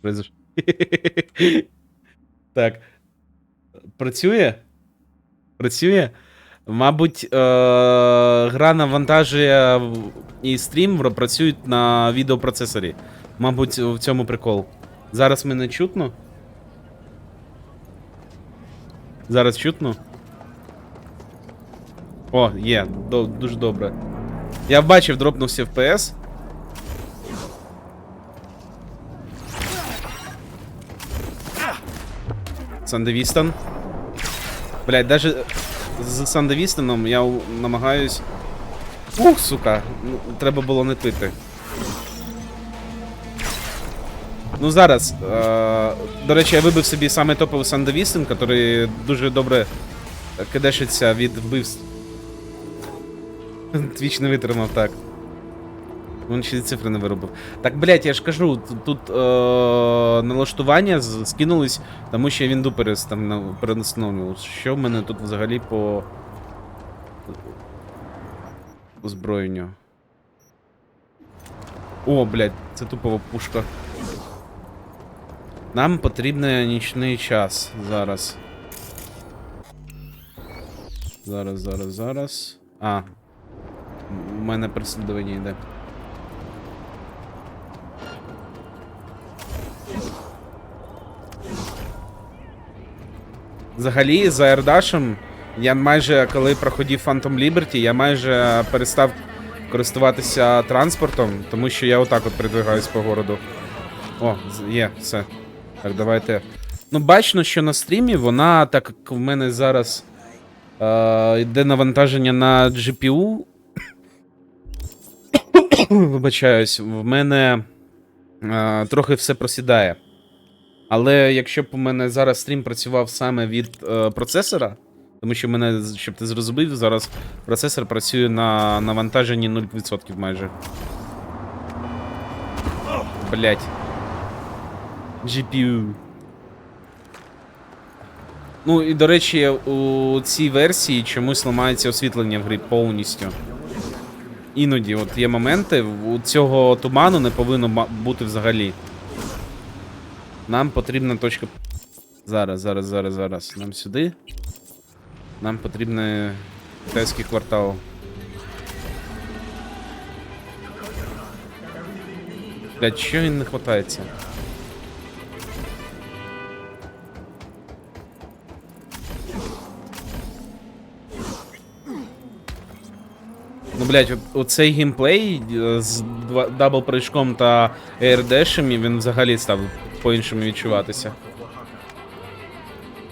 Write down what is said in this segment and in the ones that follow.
Произош... Так. Працює? Працює? Мабуть, гра навантажує і стрім працюють на відеопроцесорі. Мабуть, в цьому прикол. Зараз мене чутно? Зараз чутно? О, є, дуже добре. Я бачив, дропнувся FPS. Сандевістон. Блять, даже з Сандевістоном я намагаюсь... Ух, сука, треба було не пити. Ну зараз, до речі, я вибив собі саме топовий Сандевістон, який дуже добре кидешиться від вбивств. Твіч не витримав, так. Він ще цифри не виробив. Так, блять, я ж кажу, тут налаштування скинулись, тому що я вінду перенастановлював. Що в мене тут взагалі по озброєнню? О, блять, це тупова пушка. Нам потрібен нічний час зараз. Зараз. А. У мене переслідування йде. Взагалі, за Ердашем, я майже, коли проходив Phantom Liberty, я майже перестав користуватися транспортом, тому що я отак от передвигаюсь по городу. О, є, все. Так, давайте. Ну, бачно, що на стрімі вона, так як в мене зараз йде навантаження на GPU. Вибачаюсь, в мене трохи все просідає. Але якщо б у мене зараз стрім працював саме від процесора, тому що в мене, щоб ти зрозумів, зараз процесор працює на навантаженні 0% майже. Блять. GPU. Ну і до речі, у цій версії чомусь ламається освітлення в грі повністю. Іноді, от є моменти, у цього туману не повинно бути взагалі. Нам потрібна точка. Зараз. Нам сюди. Нам потрібен китайський квартал. Блядь, що він не хватається? Ну, блядь, оцей геймплей з дабл-прыжком та ейрдешами, він взагалі став по-іншому відчуватися.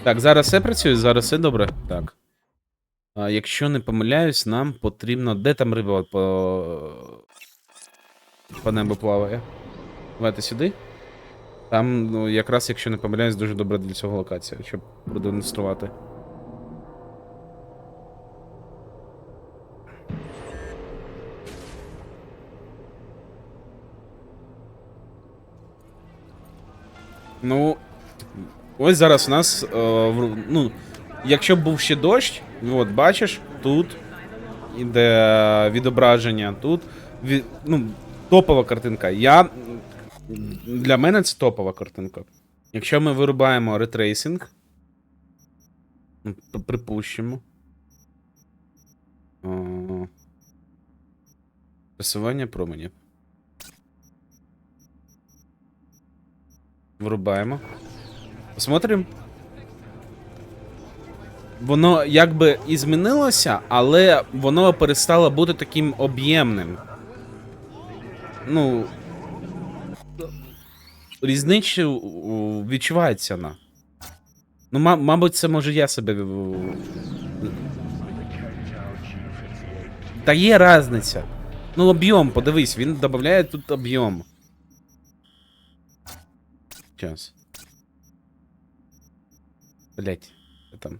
Так, зараз все працює? Зараз все добре? Так. Якщо не помиляюсь, нам потрібно... Де там риба по небу плаває? Давайте сюди. Там, ну, якраз, якщо не помиляюсь, дуже добра для цього локація, щоб продемонструвати. Ну, ось зараз у нас, ну, якщо б був ще дощ, от, бачиш, тут іде відображення, тут, ну, топова картинка. Для мене це топова картинка. Якщо ми вирубаємо ретрейсинг, припущимо. Пресування променів. Вирубаємо. Посмотрим. Воно якби і змінилося, але воно перестало бути таким об'ємним. Ну, різниця відчувається вона. Ну, мабуть, це може я себе... Та є різниця. Ну, об'єм, подивись, він додає тут об'єм. Сейчас. Блять, там.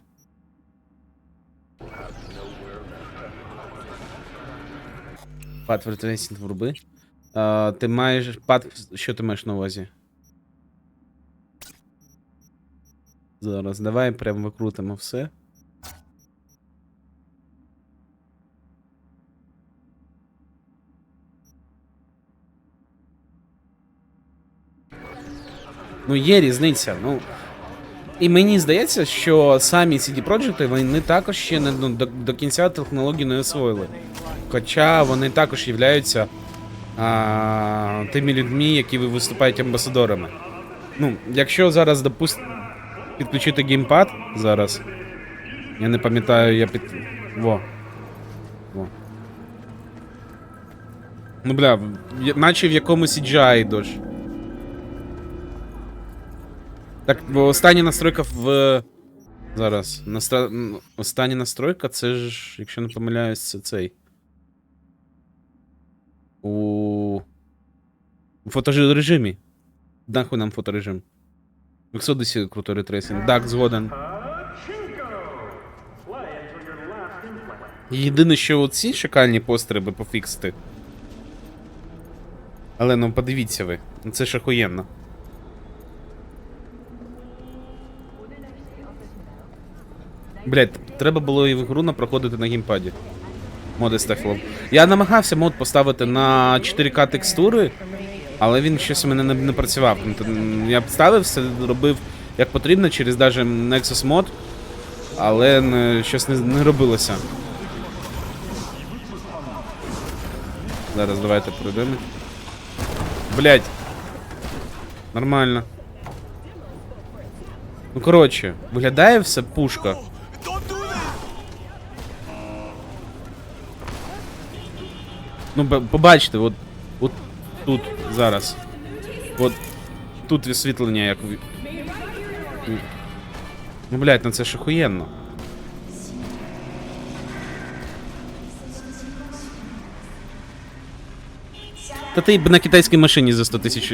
Пад вертолесінг вруби. Ти маєш... Пад... Що ти маєш на увазі? Зараз, давай прям викрутимо все. Ну, є різниця. Ну, і мені здається, що самі CD Projekt, вони також ще не, до кінця технологію не освоїли. Хоча вони також являються тими людьми, які виступають амбасадорами. Ну, якщо зараз, підключити геймпад зараз. Я не пам'ятаю, Во. Ну, бля, наче в якомусь CGI дощ. Так, бо остання настройка Зараз. Остання настройка, це ж, якщо не помиляюсь, це цей. У фоторежимі. Нахуй нам фоторежим. В Exodus крутой ретрейсинг. Так, згоден. Єдине, що оці шикальні постери би пофіксити. Але ну подивіться ви. Це ж охуєнно. Блять, треба було і в гру проходити на геймпаді. Моди стефлов. Я намагався мод поставити на 4К текстури, але він щось у мене не працював. Я ставив, все робив як потрібно через даже Nexus мод, але щось не робилося. Зараз давайте пройдемо. Блять. Нормально. Ну коротше, виглядає все пушка. Ну, побачите, от тут зараз. От тут висвітлення як. Ну, блядь, ну це ж охуєнно. Та ти б на китайській машині за 100 тисяч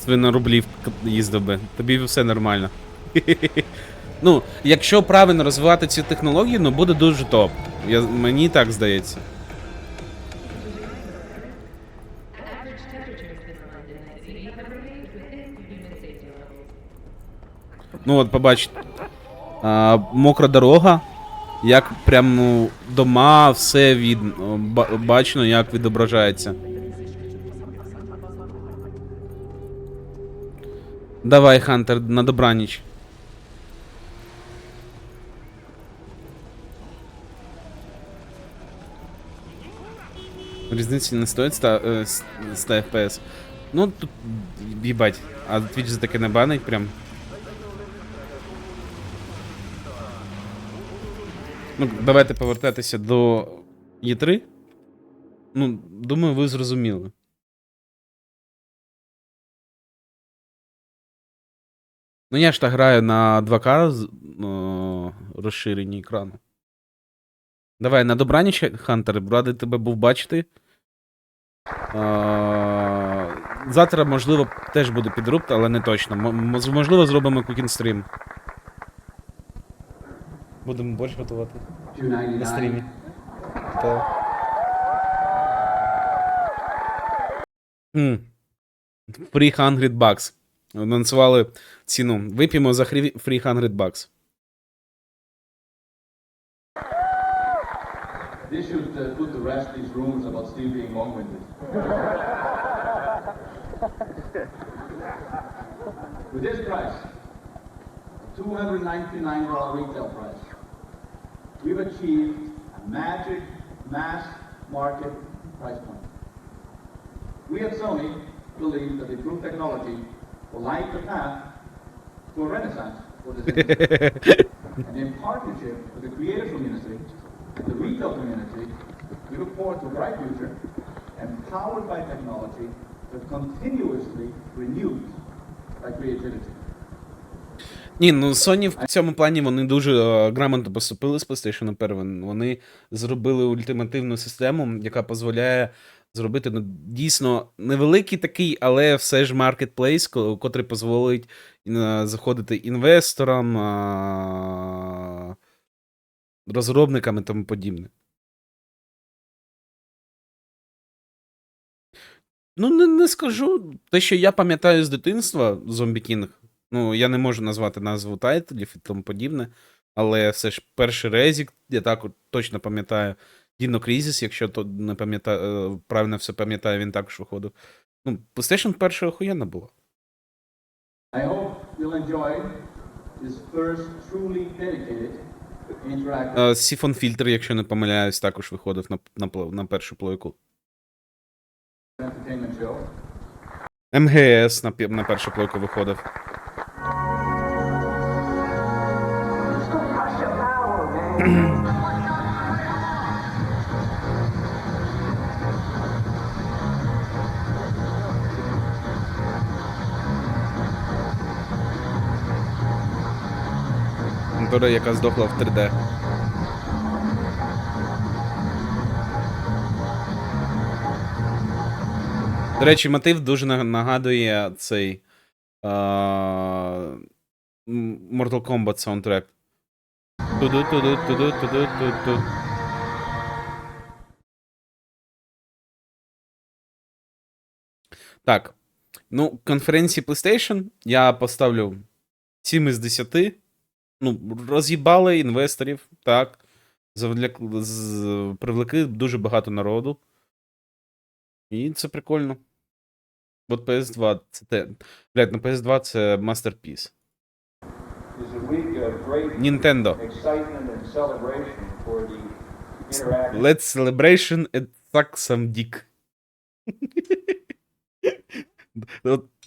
рублів їздив би. Тобі все нормально. Ну, якщо правильно розвивати цю технологію, ну буде дуже топ. Мені так здається. Ну от, побачите. Мокра дорога. Як прямо дома, все бачно, як відображається. Давай, Хантер, на добраніч. Різниці не стоїть 100 FPS. Ну, тут, їбать, а Twitch за таке не банить прям. Ну, давайте повертатися до Е3. Ну, думаю, ви зрозуміли. Ну, я ж так граю на 2К розширенні екрану. Давай, на добраніч, Хантер, радий тебе був бачити. Завтра, можливо, теж буде підрубка, але не точно. Можливо, зробимо кукінг-стрім. Будемо борщ готувати. На стрімі. Так. 300 bucks. Анонсували ціну. Вип'ємо за 300 bucks. This should put to rest these rumors about Steve being long-winded. With this price, $299 retail price, we've achieved a magic mass market price point. We at Sony believe that improved technology will light the path to a renaissance for this industry. And in partnership with the creative community, the retail community, we look forward to a bright future, empowered by technology, but continuously renewed by creativity. Ні, ну Sony в цьому плані вони дуже грамотно поступили з PlayStation 1. Вони зробили ультимативну систему, яка дозволяє зробити дійсно невеликий такий, але все ж маркетплейс, котрий дозволить заходити інвесторам, розробникам і тому подібне. Ну, не скажу. Те, що я пам'ятаю з дитинства, Zombie King, ну, я не можу назвати назву тайтлів і тому подібне, але все ж перший резік, я так точно пам'ятаю. Dino Crisis, якщо то не пам'ятаю, правильно все пам'ятаю, він також виходив. Ну, PlayStation 1 охуєнно було. I hope you'll enjoy this first truly dedicated interactive Сіфон фільтр, якщо не помиляюсь, також виходив на першу плойку. entertainment show. МГС на першу плойку виходив. Контора, яка здохла в 3D. До речі, мотив дуже нагадує цей Mortal Kombat саундтрек. Туду-туду-туду-туду-туду. Так. Ну, конференції PlayStation я поставлю 7 із 10. Ну, роз'їбали інвесторів, так. Привлекли дуже багато народу. І це прикольно. От PS2 це те. Блядь, на PS2 це Masterpiece. Nintendo. Let's celebration and suck some dick.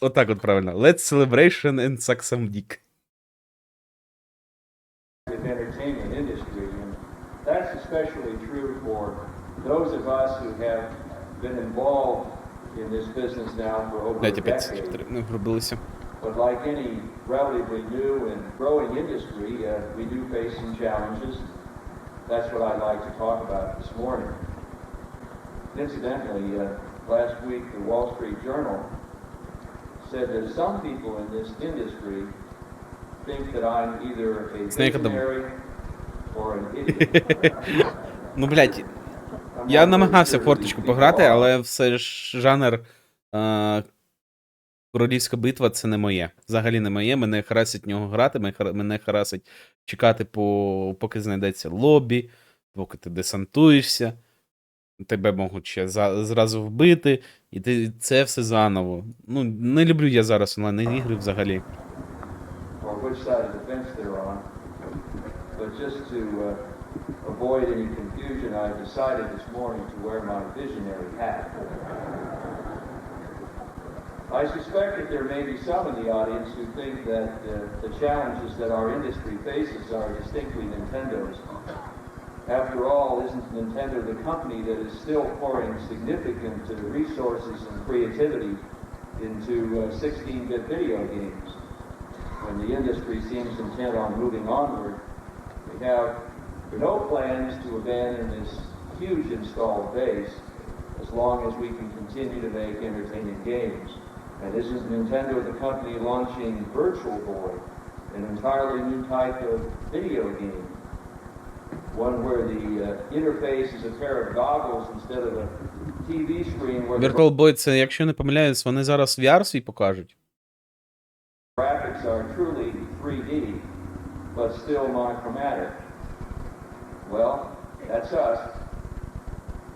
Отак от правильно. Let's celebration and suck some dick. Entertainment industry, and that's especially true for those of us who have been involved in this business now for over a decade. But like any relatively new and growing industry, we do face some challenges. That's what I'd like to talk about this morning. Incidentally, last week the Wall Street Journal said that some people in this industry think that I'm either a visionary or an idiot. Ну, блядь, я намагався в форточку пограти, але все ж жанр Королівська битва це не моє. Взагалі не моє. Мене харасить в нього грати, мене харасить чекати, поки знайдеться лобі, поки ти десантуєшся, тебе можуть ще зразу вбити, і це все заново. Ну, не люблю я зараз онлайн ігри взагалі. Which side of the fence they're on. But just to avoid any confusion, I decided this morning to wear my visionary hat. I suspect that there may be some in the audience who think that the challenges that our industry faces are distinctly Nintendo's. After all, isn't Nintendo the company that is still pouring significant resources and creativity into 16-bit video games? When the industry seems intent on moving onward, we have no plans to abandon this huge installed base as long as we can continue to make entertaining games. And isn't Nintendo the company launching Virtual Boy, an entirely new type of video game? One where the interface is a pair of goggles instead of a TV screen where Virtual Boy, це, якщо не помиляюсь, вони зараз VR свій покажуть. Graphics are truly 3D, but still monochromatic. Well, that's us.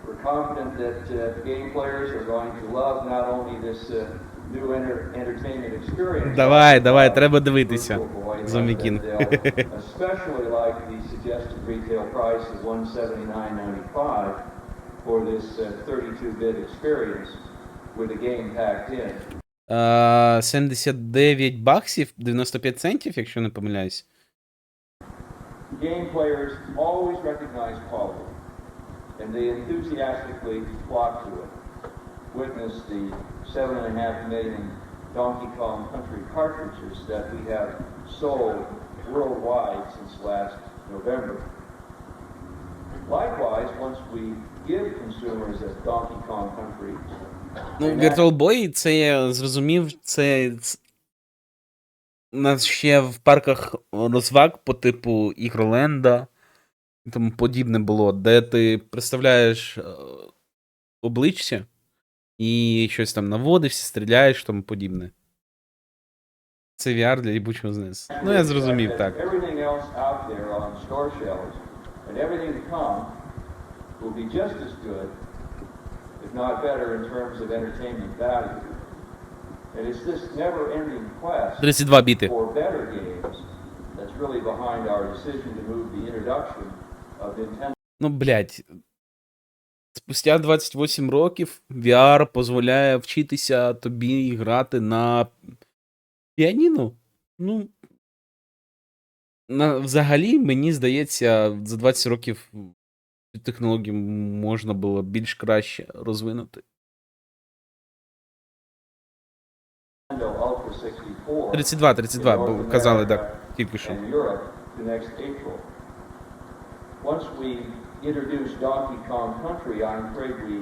We're confident that game players are going to love not only this new entertainment experience. Давай, треба дивитися. Зомбікін. Especially like the suggested retail price of $179.95 for this 32-bit experience with a game packed in. 79 баксів, 95 центів, якщо не помиляюсь. Game players always recognize quality, and they enthusiastically flock to it. Witness the 7.5 million Donkey Kong Country cartridges that we have sold worldwide since last November. Likewise, once we give consumers a Donkey Kong Country, ну, Virtual Boy, це я зрозумів, це у нас ще в парках розваг по типу Ігроленда і тому подібне було, де ти представляєш обличчя і щось там наводишся, стріляєш, тому подібне. Це VR для їбучого знизу. Ну, я зрозумів, так. if not better in terms of entertainment value. And it's this never-ending quest 32 біти. for better games that's really behind our decision to move the introduction of Nintendo. Ну, блядь. Спустя 28 років VR дозволяє вчитися тобі грати на піаніно. Ну, взагалі, мені здається, за 20 років цю технологію можна було більш краще розвинути. Nintendo Ultra 64 32, in бо North казали, America так, тільки що. and Europe to next April. Once we introduce Donkey Kong Country, I'm afraid we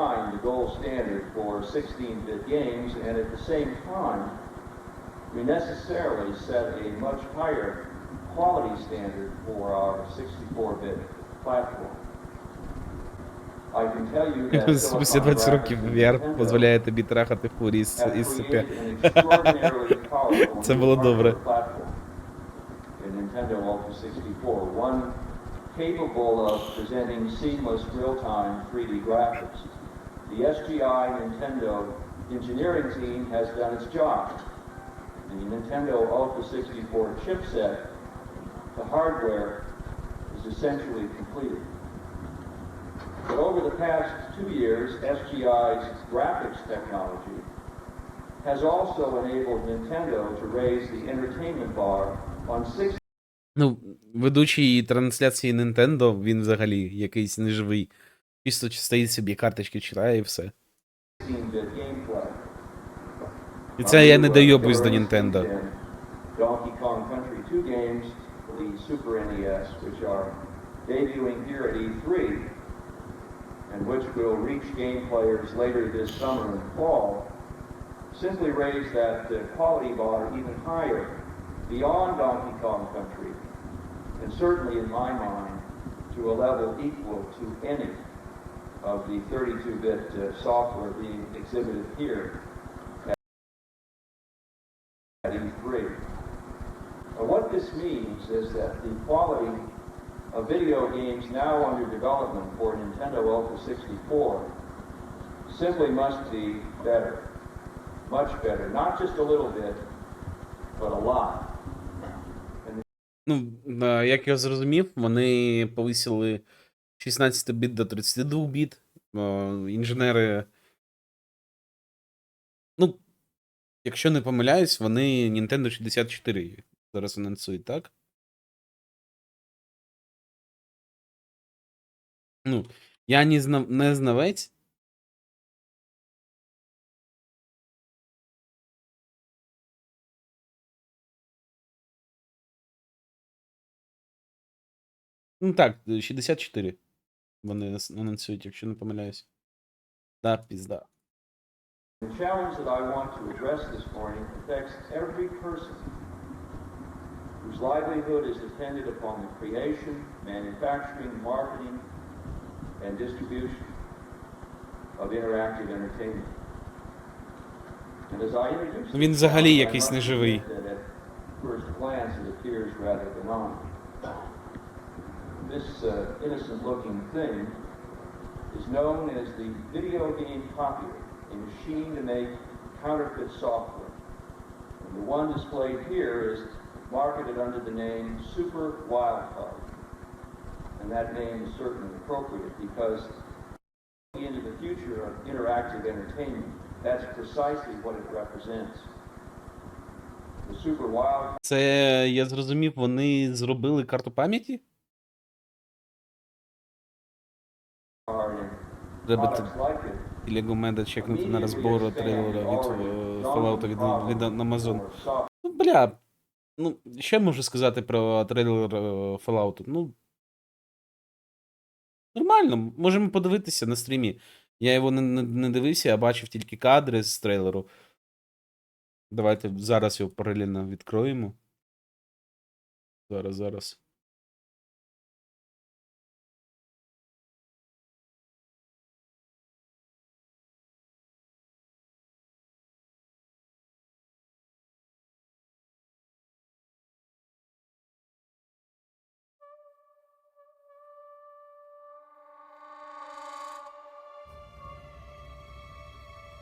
find the gold standard for 16-bit games, and at the same time, we necessarily set a much higher quality standard for our 64-bit platform. I can tell you that Спустя Silicon 20 років Graphics and VR Nintendo дозволяє тобі трахати фурі із have СП. created an extraordinarily powerful Це new було добре. hardware platform in Nintendo Ultra 64, one capable of presenting seamless real-time 3D graphics. The SGI Nintendo engineering team has done its job. The Nintendo Ultra 64 chipset, the hardware, is essentially completed. But over the past 2 years, SGI's graphics technology has also enabled Nintendo to raise the entertainment bar on 16 Ну, ведучий трансляції Nintendo, він взагалі якийсь неживий. Чисто стоїть собі, карточки читає і все. 16-bit gameplay. І це я не дойобуюсь до Nintendo. Donkey Kong Country 2 games for the Super NES, which are debuting here at E3, and which will reach game players later this summer and fall, simply raise that quality bar even higher, beyond Donkey Kong Country, and certainly in my mind, to a level equal to any of the 32-bit software being exhibited here at E3. What this means is that the quality of video games now under development for Nintendo Ultra 64 simply must be better, much better, not just a little bit, but a lot. Ну, як я зрозумів, вони повисили 16 біт до 32 біт. Інженери. Ну, якщо не помиляюсь, вони Nintendo 64 зараз анонсують, так? Ну, я не знавець. Ну так, 64 вони анонсують, якщо не помиляюсь. Да, пізда. The challenge that I want to address this morning affects every person whose livelihood is dependent upon the creation, manufacturing, marketing, and distribution of interactive entertainment. And as I introduce Він взагалі якийсь неживий. that at first glance it appears rather benign. This innocent-looking thing is known as the video game copier, a machine to make counterfeit software. And the one displayed here is marketed under the name Super Wildcard. And that name is certainly appropriate because into the future of interactive entertainment, that's precisely what it represents. The Super Wildcard. Це, я зрозумів, вони зробили карту пам'яті? Треба Лего чекнути на розбору трейлера від Fallout від Amazon. Ну, бля, ну, що я можу сказати про трейлер Fallout? Ну, нормально, можемо подивитися на стрімі. Я його не дивився, я бачив тільки кадри з трейлеру. Давайте зараз його паралельно відкроємо. Зараз.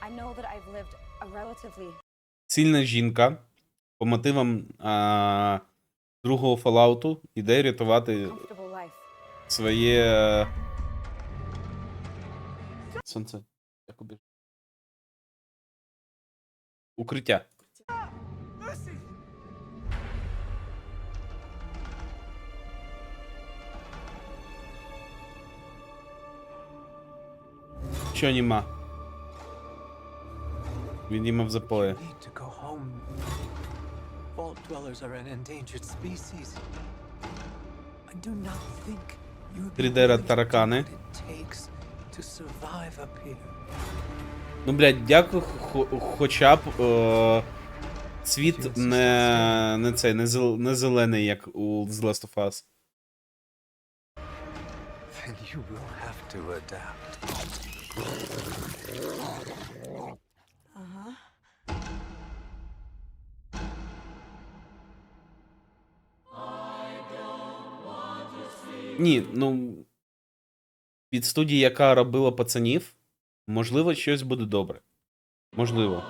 I know that I've lived a relatively Сильна жінка по мотивам другого Fallout іде рятувати comfortable life. своє сонце. Як убіж? Укриття. Що нема? Він їм в запої. Need to go home. Vault dwellers are an endangered species. I do not think you would be 3D willing to do таракани. what it takes to survive up here. Ну, блядь, дякую, хоча б світ не зелений, як у The Last of Us. Then you will have to adapt. Ні, ну від студії, яка робила пацанів, можливо, щось буде добре. Можливо.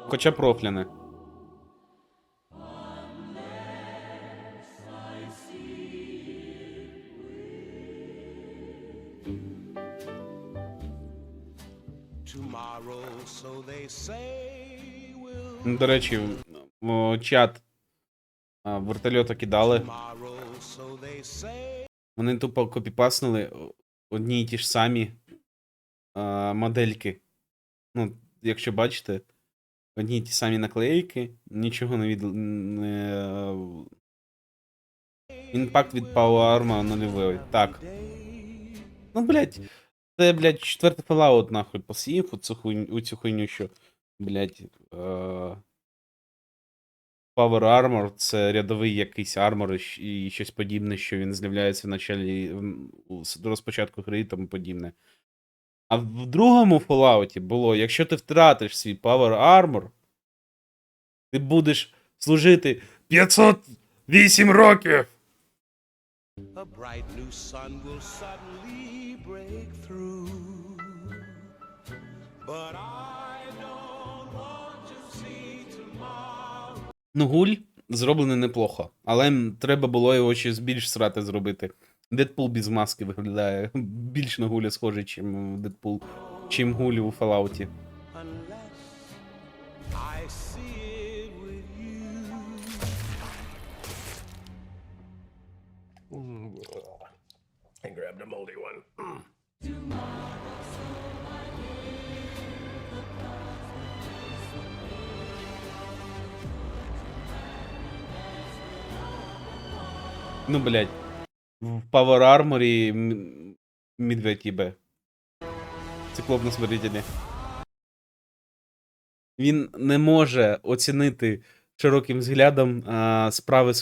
Хоча профляне. Tomorrow, so they say, will Ну, до речі, в чат вертольота кидали. tomorrow, so they say. Вони тупо копіпаснули одні й ті ж самі модельки. Ну, якщо бачите, одні й ті самі наклейки, нічого імпакт від Power Armor нульовий. Так. Ну, блядь, це, блядь, четвертий Fallout, нахуй, посів у цю хуйню, що, блядь, Power Armor — це рядовий якийсь армор і щось подібне, що він з'являється в началі, до розпочатку гри і тому подібне. А в другому Fallout було, якщо ти втратиш свій Power Armor, ти будеш служити 508 років! A bright new sun will suddenly break through. But I don't want to see tomorrow. Ну, гуль зроблений неплохо, але треба було його щось більш срати зробити. Дедпул без маски виглядає більш на гуля схожий, чим Дедпул, чим гуль у Fallout. Unless I see it with you. I grabbed a moldy one. Ну, блядь. В Power Armor медведь їбе. Циклоп на смотрителі. Він не може оцінити широким взглядом справи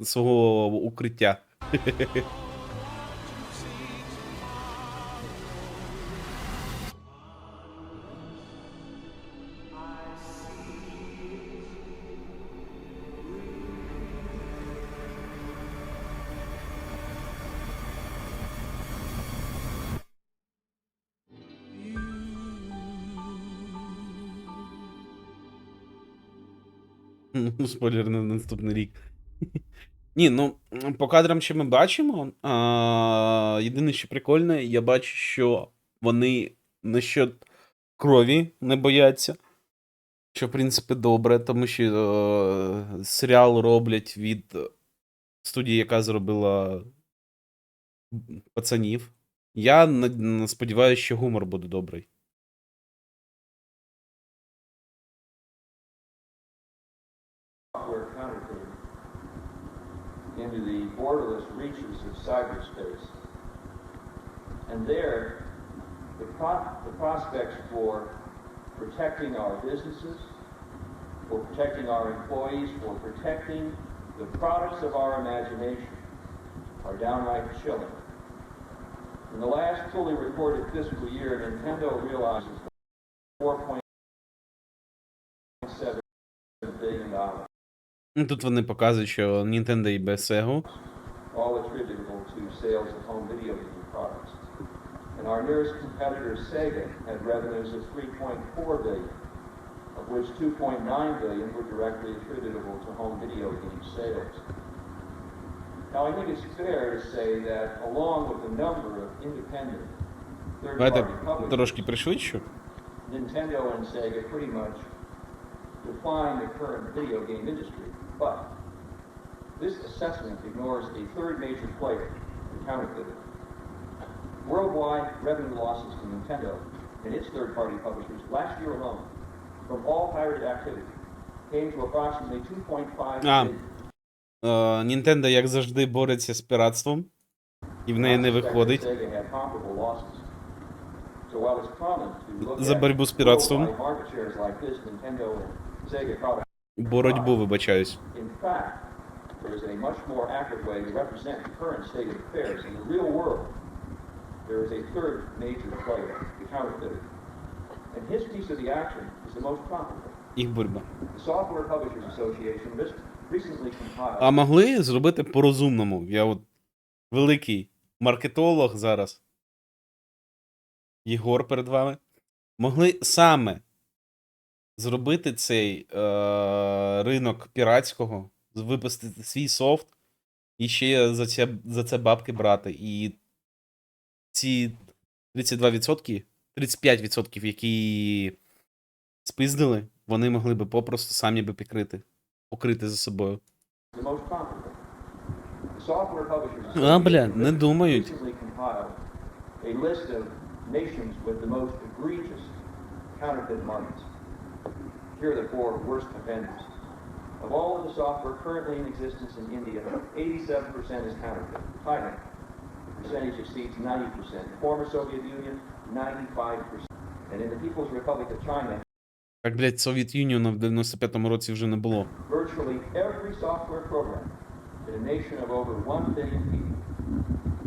свого укриття. Спойлер на наступний рік. Ні, ну, по кадрам, що ми бачимо, єдине, що прикольне, я бачу, що вони насчет крові не бояться. Що, в принципі, добре, тому що серіал роблять від студії, яка зробила пацанів. Я сподіваюся, що гумор буде добрий. Software counterfeiting into the borderless reaches of cyberspace. And there, the prospects for protecting our businesses, for protecting our employees, for protecting the products of our imagination are downright chilling. In the last fully reported fiscal year, Nintendo realizes $4.7 billion. Тут вони показують, що Nintendo і без Sega. All attributable to sales of home video game products. And our nearest competitor, Sega, had revenues of $3.4 billion, of which $2.9 billion were directly attributable to home video game sales. Now, I think it's fair to say that along with a number of independent Давайте third-party publishers, трошки пришвидшу. Nintendo and Sega pretty much define the current video game industry, but this assessment ignores a third major player, the counterfeiting. Worldwide revenue losses to Nintendo and its third-party publishers last year alone from all pirated activity came to approximately 2.5 billion. Nintendo, як завжди, бореться з піратством, і в неї не виходить. Sega had comparable losses. So while it's common to look За at боротьбу з піратством. worldwide market shares like this, Nintendo and Sega products, Боротьбу, вибачаюсь. in fact, there is a much more accurate way to represent the current state of affairs. In the real world, there is a third major player, the counterfeiter. And his piece of the action is the most profitable. Їх боротьба. The Software Publishers Association recently compiled А могли зробити по-розумному. Я от великий маркетолог зараз. Єгор перед вами. Могли саме зробити цей ринок піратського, випустити свій софт і ще за це бабки брати. І ці 32%, 35%, які спиздили, вони могли би попросту самі би покрити за собою. the most profitable. The Software Publishers А, бля, Association не думають. recently compiled a list of nations with the most egregious counterfeit markets. Here are the 4 worst offenders. Of all of the software currently in existence in India, 87% is counterfeit. Thailand, the percentage exceeds 90%. Former Soviet Union, 95%. And in the People's Republic of China, Так, блядь, Совєт Юніону в 95-му році вже не було. virtually every software program in a nation of over 1 billion people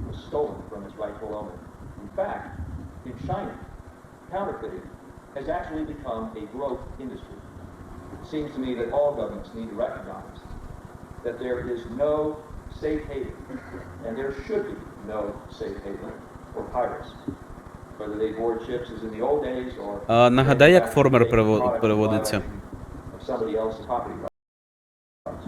was stolen from its rightful owner. In fact, in China, counterfeiting has actually become a growth industry. It seems to me that all governments need to recognize that there is no safe haven, and there should be no safe haven for pirates. Whether they board ships as in the old days or Нагадай, як формер переводиться. of somebody else's property rights.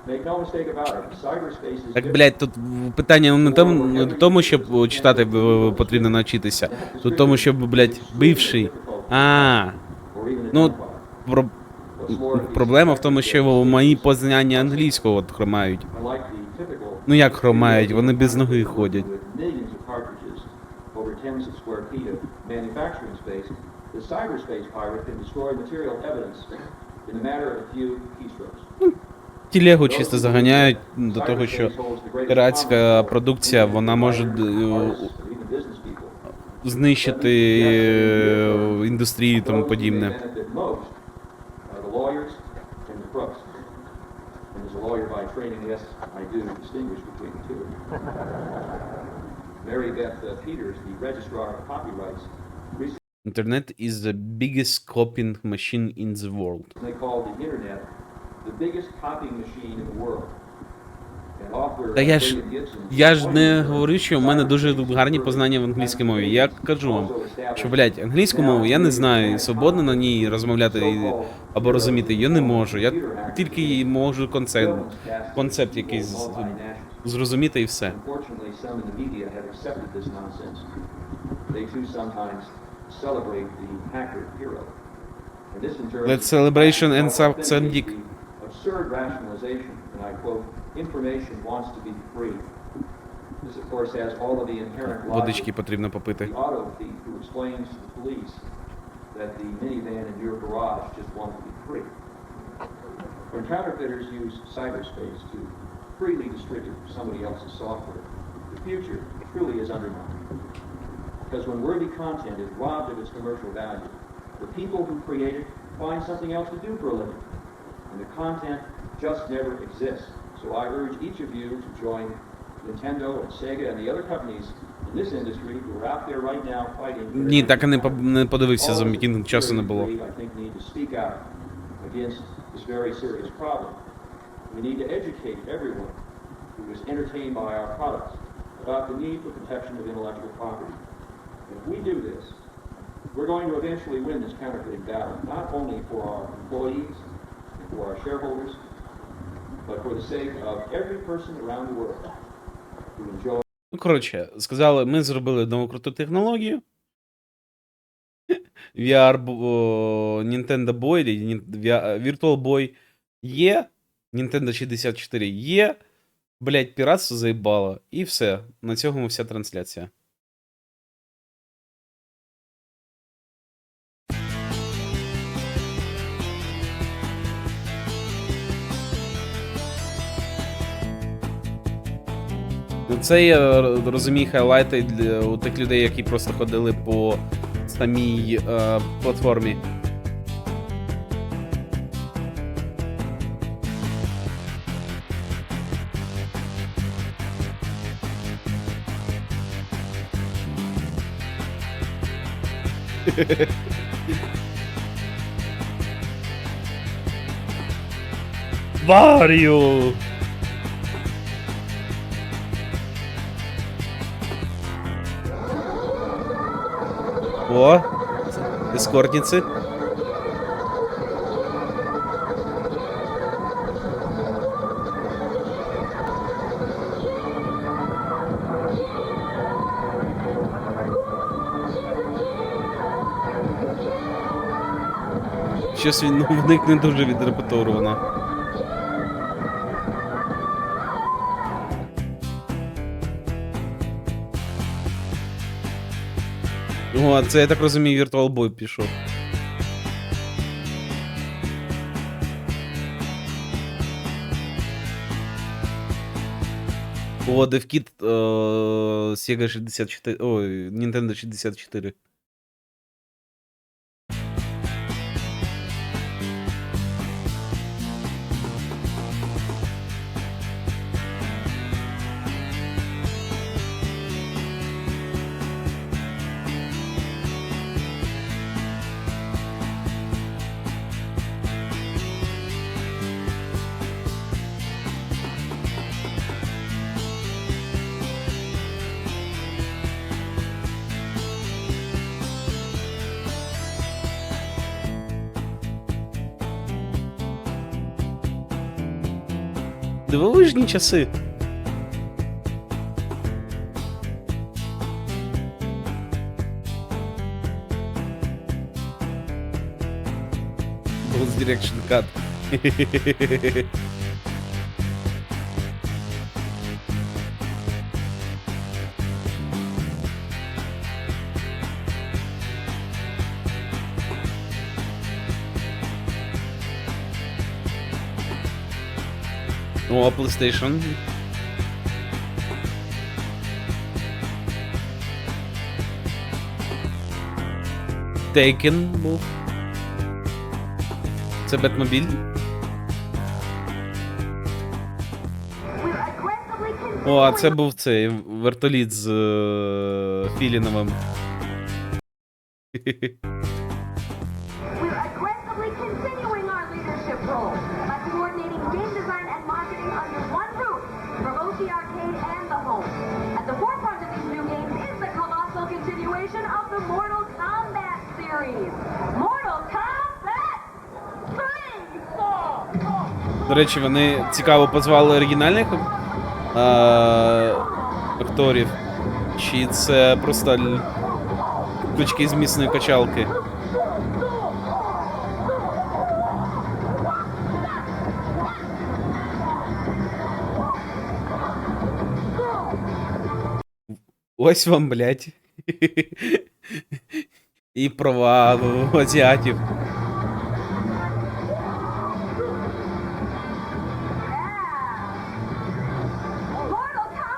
Make no mistake about it, cyberspace is Так, different. блядь, тут питання не до тому, щоб читати потрібно навчитися. Тут тому, щоб, блядь, бивший. Ну, проблема в тому, що мої познання англійського от хромають. Unlike the typical Ну як хромають, вони без ноги ходять. with millions of cartridges over tens of square feet of manufacturing space, the cyberspace pirate can destroy material evidence in a matter of a few keystrokes. Тілегу чисто заганяють до того, що піратська продукція, вона може знищити індустрію і тому подібне. Internet is the biggest copying machine in the world. They call the internet the biggest copying machine in the world. Та я ж не говорю, що в мене дуже гарні познання в англійській мові. Я кажу вам, що, блядь, англійську мову я не знаю, і свободно на ній розмовляти або розуміти я не можу. Я тільки її можу концепт якийсь зрозуміти і все. Let's celebration and Sandik. Absurd rationalization, and I quote, information wants to be free. This, of course, has all of the inherent logic. Водички потрібно попити. The auto thief who explains to the police that the minivan in your garage just wants to be free. When counterfeiters use cyberspace to freely distribute somebody else's software, the future truly is undermined. Because when worthy content is robbed of its commercial value, the people who create it find something else to do for a living. And the content just never exists. So I urge each of you to join Nintendo and Sega and the other companies in this industry who are out there right now fighting. Ні, так і не подивився, за яким часу не було. I think need to speak out against this very serious problem. We need to educate everyone who is entertained by our products about the need for protection of intellectual property. If we do this, we're going to eventually win this counterfeiting battle, not only for our employees and for our shareholders, but for the sake of every person around the world to enjoy. Ну, коротше, сказали, ми зробили нову круту технологію. Nintendo Boy, Virtual Boy є, Nintendo 64 є, блять, піратство заїбало, і все. На цьому вся трансляція. Це, я розумію, хайлайти у тих людей, які просто ходили по самій платформі. Варю! О, эскортницы. Щось він, в них не дуже відрепетовано. О, це, я так розумію, Virtual Boy пішов. О, DevKit Sega 64, ой, Nintendo 64. Дивовижні часи. Boss Direction Cut. О, PlayStation. Taken був. Це Бетмобіль. О, а це був цей вертоліт з Філіновим. We're aggressively continuing our leadership role by coordinating game design and marketing under one roof for both the arcade and the home. At the forefront of these new games is the colossal continuation of the Mortal Kombat series. Mortal Kombat 3! До речі, вони цікаво позвали оригінальних акторів. Чи це просто ключки з міцної качалки? Ось вам, блядь. І права у азіатів.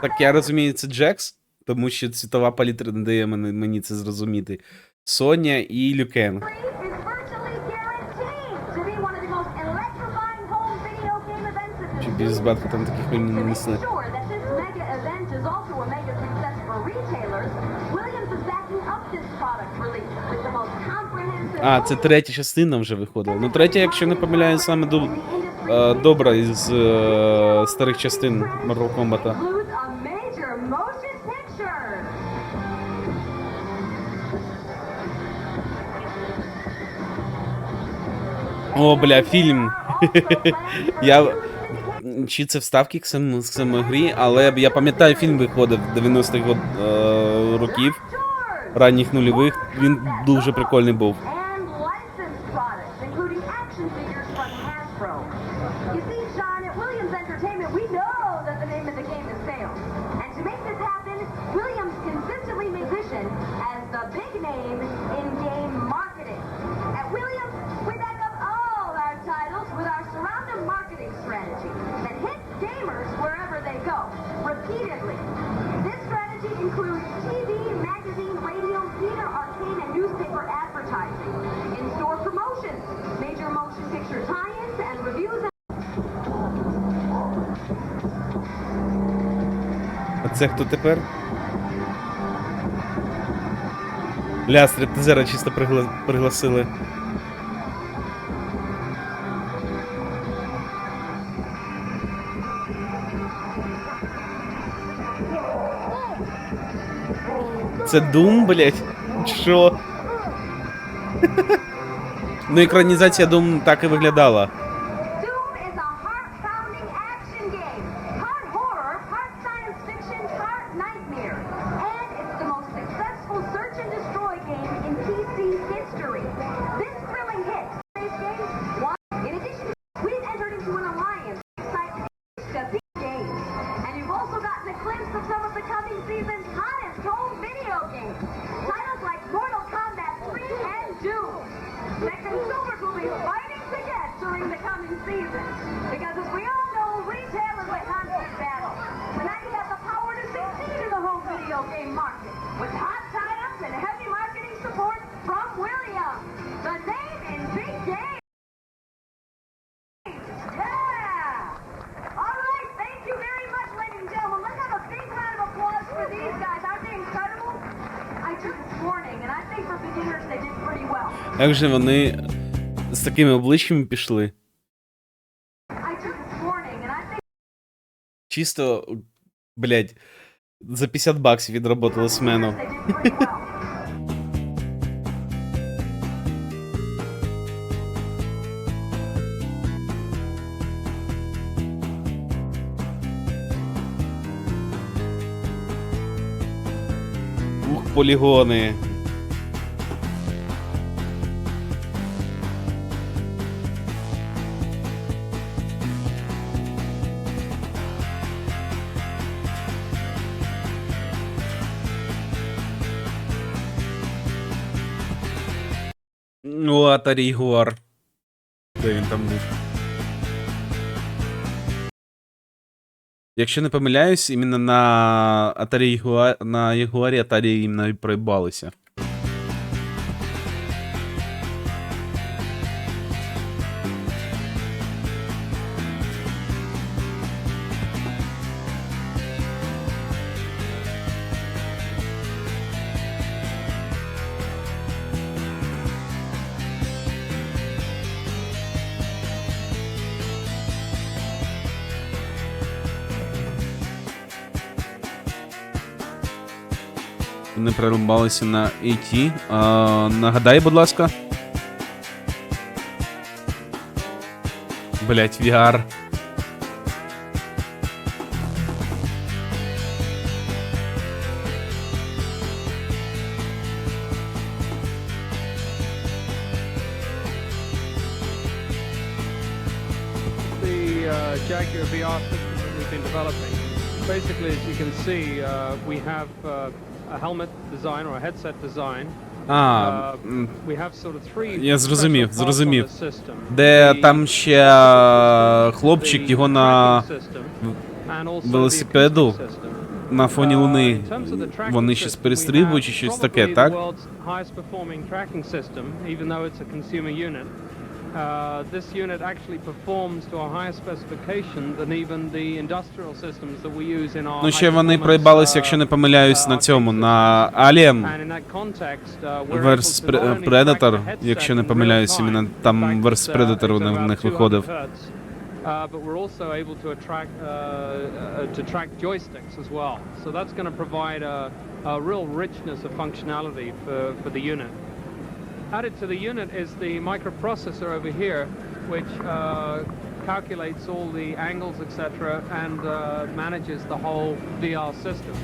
Так, я розумію, це Джекс, тому що цвітова палітра не дає мені це зрозуміти. Соня і Люкен. Is virtually guaranteed to be one of the most electrifying home video game events in Чи the без батки там таких хуйні не To несли. make sure that this mega event is also a mega success for retailers, Williams is backing up this product release with the most comprehensive. А, це третя частина вже виходила. Ну, третя, якщо не помиляю, саме добра із старих частин Mortal Kombat. Includes a major motion picture. О, бля, фільм. Я... Чи це вставки к самій грі, але я пам'ятаю, фільм виходив 90-х років, ранніх нульових. Він дуже прикольний був. And licensed products, including action figures from Hasbro. You see, Sean, at Williams Entertainment, we know that the name of the game is sales. And to make this happen, Williams consistently positioned as the big name in game marketing. At Williams, we back up all our titles with our surrounding marketing strategy that hits gamers wherever they go, repeatedly. This strategy includes TV, magazine, radio, theater, arcade, and newspaper advertising, in-store promotions, major motion picture tie-ins, and reviews. А це хто тепер? Ля, стриптизера чисто пригласили. Це Doom, блять? Що? Ну, екранізація Doom так і виглядала. Doom is a heart-pounding action game, part horror, part science fiction, part nightmare, and it's the most successful search and destroy game in PC history. This thrilling hit, this game, in addition, we've entered into an alliance to beat games, and you've also gotten a glimpse of some of the coming season's hottest home video games, titles like Mortal Kombat 3 and Doom. That consumers will be fighting to get during the coming season. Because as we all know, retail is a constant battle. But now you have the power to succeed in the home video game market with hot tie-ups and heavy marketing support from Williams. The name in big game. Yeah! All right, thank you very much, ladies and gentlemen. Let's have a big round of applause for these guys. Aren't they incredible? I took this morning, and I think for beginners they did pretty well. Як же вони з такими обличчями пішли? I took this morning, and I think Чисто, блядь, за 50 баксів відработали смену. they did pretty well. Ух, полігони. Ну, Atari Jaguar. Де він там був? Якщо не помиляюсь, іменно на Atari Jaguar, на Jaguar Atari іменно і проїбалися. Вони прорубалися на AT. Нагадай, будь ласка. Блять, VR. The Jaguar VR system that we've been developing. Basically, as you can see, we have a helmet design or a headset design. We have sort of three. Я зрозумів, special parts зрозумів. on the system. Де The- там ще хлопчик, the його на tracking system and also the велосипеду acoustic system. на фоні луни. In terms of the tracking Вони щось system, перестрибують we чи have щось таке, probably так? the world's highest performing tracking system, even though it's a consumer unit. This unit actually performs to a higher specification than even the industrial systems that we use in our Ну, ще вони high-performance, проїбались, якщо не помиляюсь, на цьому, на Alien And in that context, we're vs able to not only Predator, track the headset якщо не in помиляюсь, real time. іменно там In fact, vs it's, Predator it's у around них 200 виходив. hertz. But we're also able to track joysticks as well. So that's going to provide a real richness of functionality for the unit. added to the unit is the microprocessor over here, which calculates all the angles, etc., and manages the whole VR system.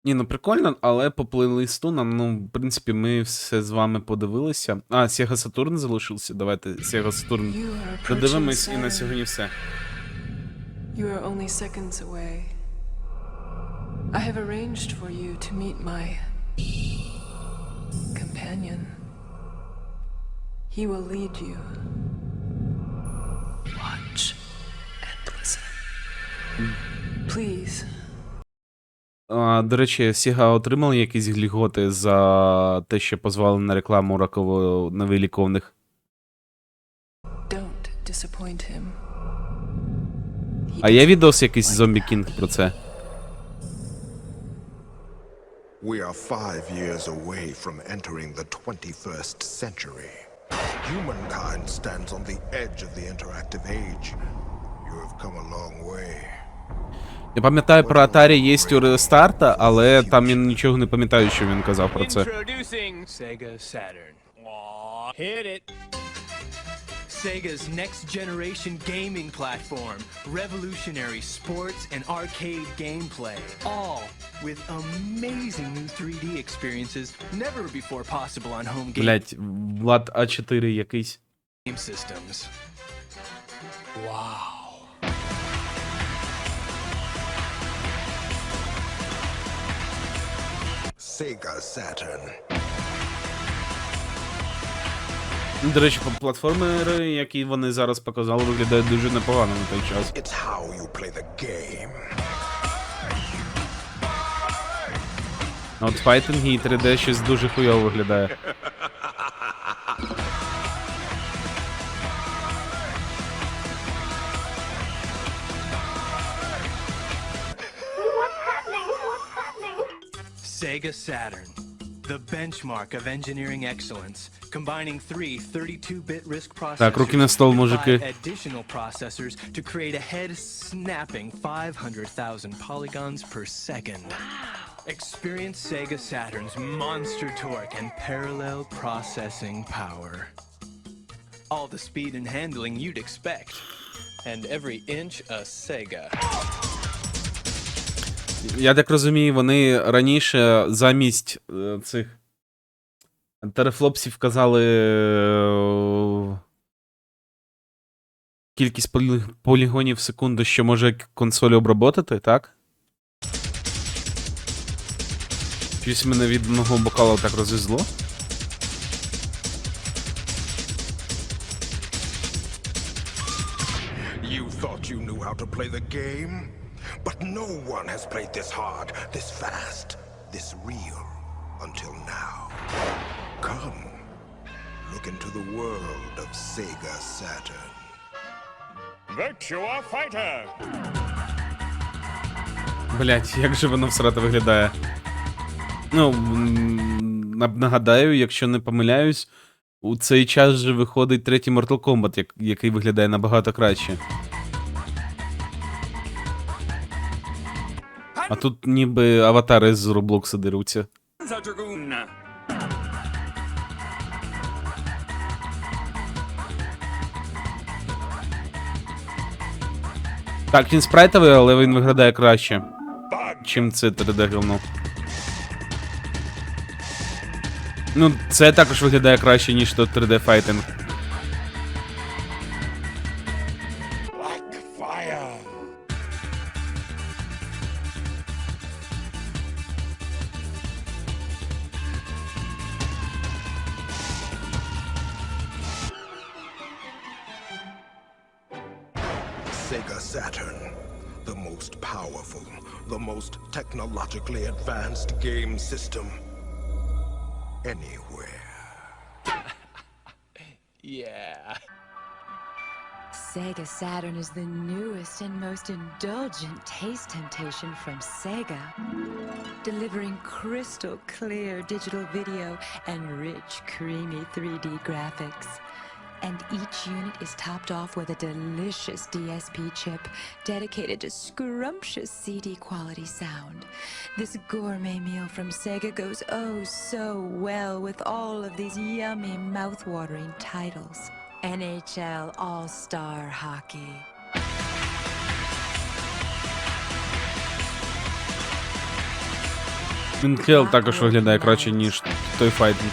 Ні, ну прикольно, але по плейлисту нам, ну, в принципі, ми все з вами подивилися. А, Sega Saturn залишився. Давайте Sega Saturn додивимось, і на сьогодні все. You are only seconds away. I have arranged for you to meet my companion. He will lead you. Watch and listen. Please. До речі, Sega отримали якісь гліготи за те, що позвали на рекламу раково-невиліковних? Don't disappoint him. А є відос якийсь Зомбі Кінг про це? We are 5 years away from entering the 21st century. Humankind stands on the edge of the interactive age. You have come a long way. Я пам'ятаю, про Atari є у рестарта, але там я нічого не пам'ятаю, що він казав про це. Introducing Sega Saturn. Aw, hit it. Sega's next-generation gaming platform, revolutionary sports and arcade gameplay, all with amazing new 3D experiences never before possible on home Блять, Влад А4 якийсь. game systems. Wow. Sega Saturn. До речі, платформери, які вони зараз показали, виглядають дуже непогано на той час. It's how you play the game. От файтинги і 3D щось дуже хуйово виглядає. Sega Saturn, the benchmark of engineering excellence, combining three 32-bit RISC processors Так, руки на стол, with мужики. 5 additional processors to create a head-snapping 500,000 polygons per second. Experience Sega Saturn's monster torque and parallel processing power. All the speed and handling you'd expect, and every inch a Sega. Я так розумію, вони раніше замість цих терафлопсів казали кількість полігонів в секунду, що може консоль обработати, так? Щось мене від одного бокала так розвезло. You thought you knew how to play the game? But no one has played this hard, this fast, this real, until now. Come, look into the world of Sega Saturn. Virtua Fighter! Блять, як же воно всрато виглядає. Ну, нагадаю, якщо не помиляюсь, у цей час же виходить третій Mortal Kombat, який виглядає набагато краще. А тут ніби аватари з Роблокса деруться. Так, він спрайтовий, але він виглядає краще, чим це 3D-говно. Ну, це також виглядає краще, ніж то 3D-файтинг. Sega Saturn, the most powerful, the most technologically advanced game system anywhere. Yeah. Sega Saturn is the newest and most indulgent taste temptation from Sega, delivering crystal clear digital video and rich, creamy 3D graphics. And each unit is topped off with a delicious DSP chip dedicated to scrumptious CD quality sound. This gourmet meal from Sega goes oh so well with all of these yummy mouth-watering titles. NHL All-Star Hockey. Вінхел також виглядає краще, ніж той файтинг.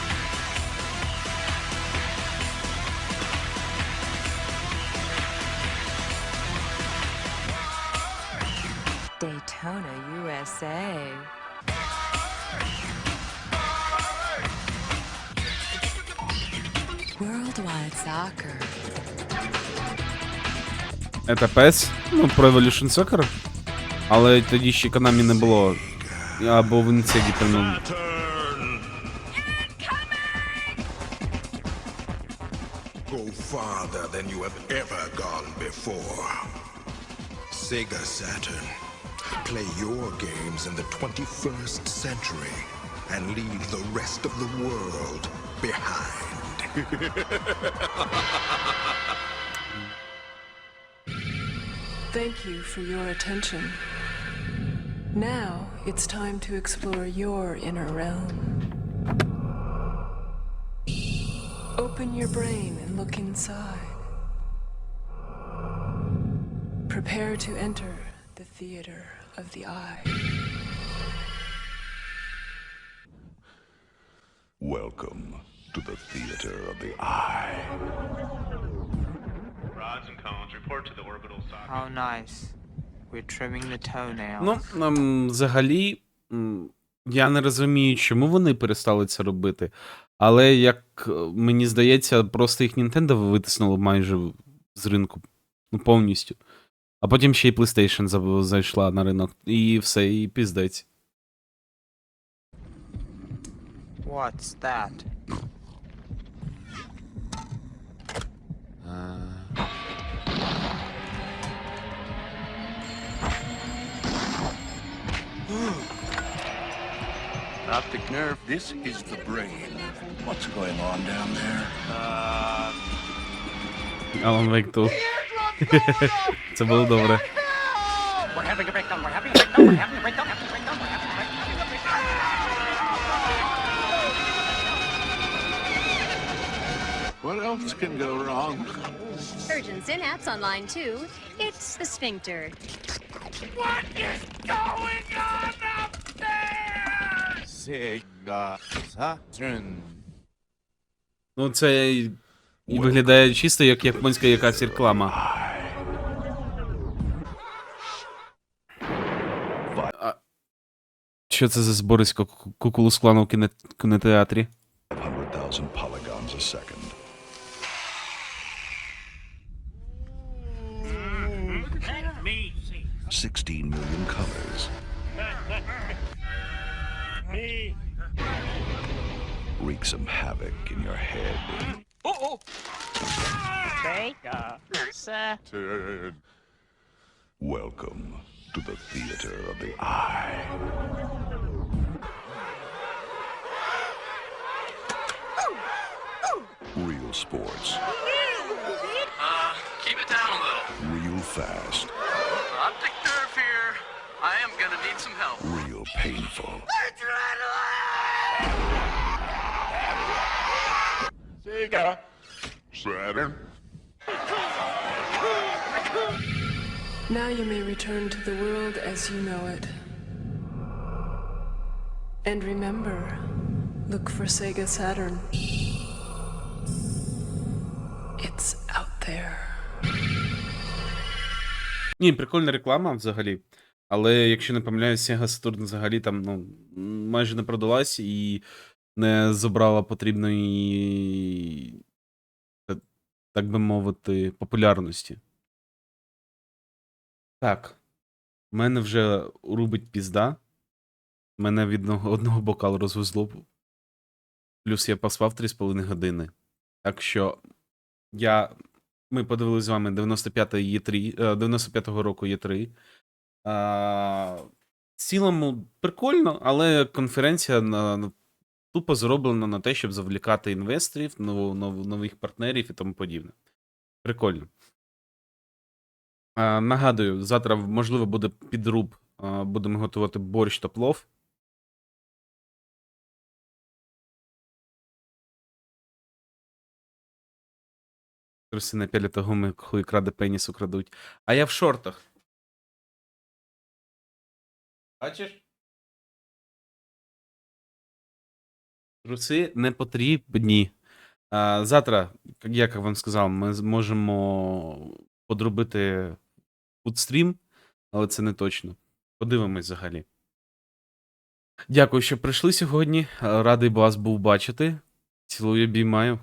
Daytona, USA. Worldwide Soccer. Це PES, ну, Pro Evolution Soccer, але тоді ще Konami не було, або він Sega пильнув. Go farther than you have ever gone before. Sega Saturn. Play your games in the 21st century and leave the rest of the world behind. Thank you for your attention. Now it's time to explore your inner realm. Open your brain and look inside. Prepare to enter the theater of the eye. Welcome to the theater of the eye. Rods and cones report to the orbital socket. How nice. We're trimming the toenails. Ну, взагалі, я не розумію, чому вони перестали це робити. Але, як мені здається, просто їх Nintendo витиснуло майже з ринку. Ну, повністю. А потім ще й PlayStation зайшла на ринок. І все, і піздець. What's that? Optic nerve, this is the brain. What's going on down there? Alan Wake 2. Це було добре. We're having a breakdown, we're having a breakdown, we're having a breakdown, having a breakdown, we're having a breakdown. What else can go wrong? Urgent synapse on line 2. It's the sphincter. What is going on up there? Sega Saturn. Ну, це і виглядає чисто як японська якась реклама. Що це за зборисько кукулу-склану в кінотеатрі? 500,000 polygons a second. Let me see. 16 million colors. Me. Wreak some havoc in your head. Oh! Sega Saturn. Welcome to the theater of the eye. Real sports. Keep it down a little. Real fast. Optic nerve here. I am gonna need some help. Real painful. Sega Saturn. Now you may return to the world as you know it. And remember, look for Sega Saturn. It's out there. Ні, прикольна реклама взагалі. Але, якщо не помиляюсь, Sega Saturn взагалі там, ну, майже не продалась і не забрала потрібної, так би мовити, популярності. Так. В мене вже рубить пізда. Мене від одного бокалу розвезло. Плюс я поспав 3,5 години. Так що ми подивилися з вами 95-го року Е3. В цілому прикольно, але конференція тупо зроблено на те, щоб завлікати інвесторів, нових партнерів і тому подібне. Прикольно. Нагадую, завтра, можливо, буде підруб. Будемо готувати борщ та плов. Крусина п'яля того ми хуй краде пеніс украдуть. А я в шортах. Бачиш? Труси не потрібні. Завтра, як я вам сказав, ми зможемо подробити фудстрім, але це не точно. Подивимось взагалі. Дякую, що прийшли сьогодні. Радий вас був бачити. Цілую, обіймаю.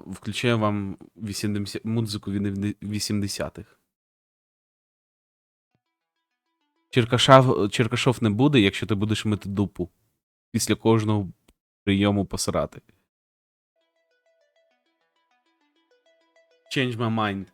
Включаю вам музику від 80-х. Черкашов не буде, якщо ти будеш мити дупу. Після кожного прийому посрати. Change my mind.